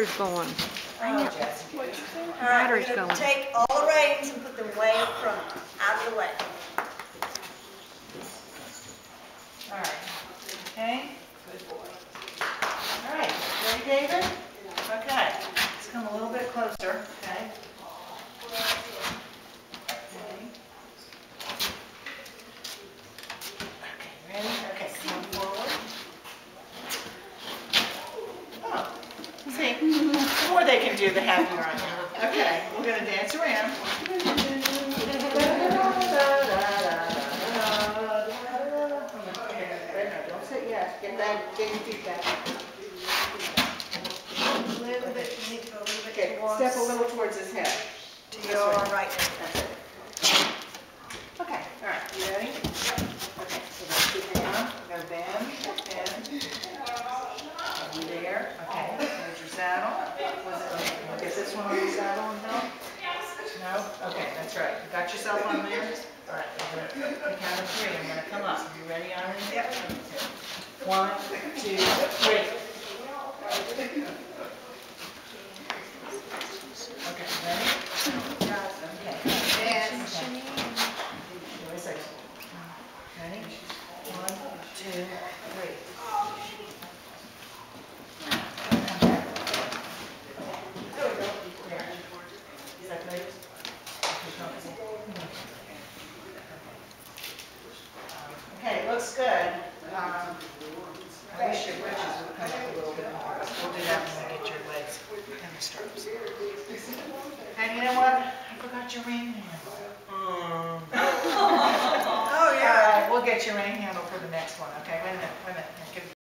battery's going. Oh, Jesse. What'd you say? All right, we're Battery's going to going. take all the reins and put them way up front, out of the way. All right. Okay. Good boy. All right. Ready, David? Okay. Let's come a little bit closer. Okay. Ready? Okay, come forward. Oh, see, the more they can do, the happier I am. Okay, we're going to dance around. Don't say yes. Get your feet back. A little bit, you need to go a little bit towards. Step a little towards his head. To your right. That's it. Okay, all right, you ready? Okay, so let's keep it on. We're going to bend. Over there. Okay, there's your saddle. Get this one on the saddle and help? No? Okay, that's right. You got yourself on there? All right, we're going to count of 3. I'm going to come up. Are you ready, Iron? Yep. 1, 2, 3. Okay, ready? Okay. And ready? 1, 2, 3. There we go. There. Is that good? Okay, looks good. I wish your britches would come up a little bit more. We'll do that when we get your legs and the straps. And you know what? I forgot your ring handle. Oh, yeah. All right, we'll get your ring handle for the next one, okay?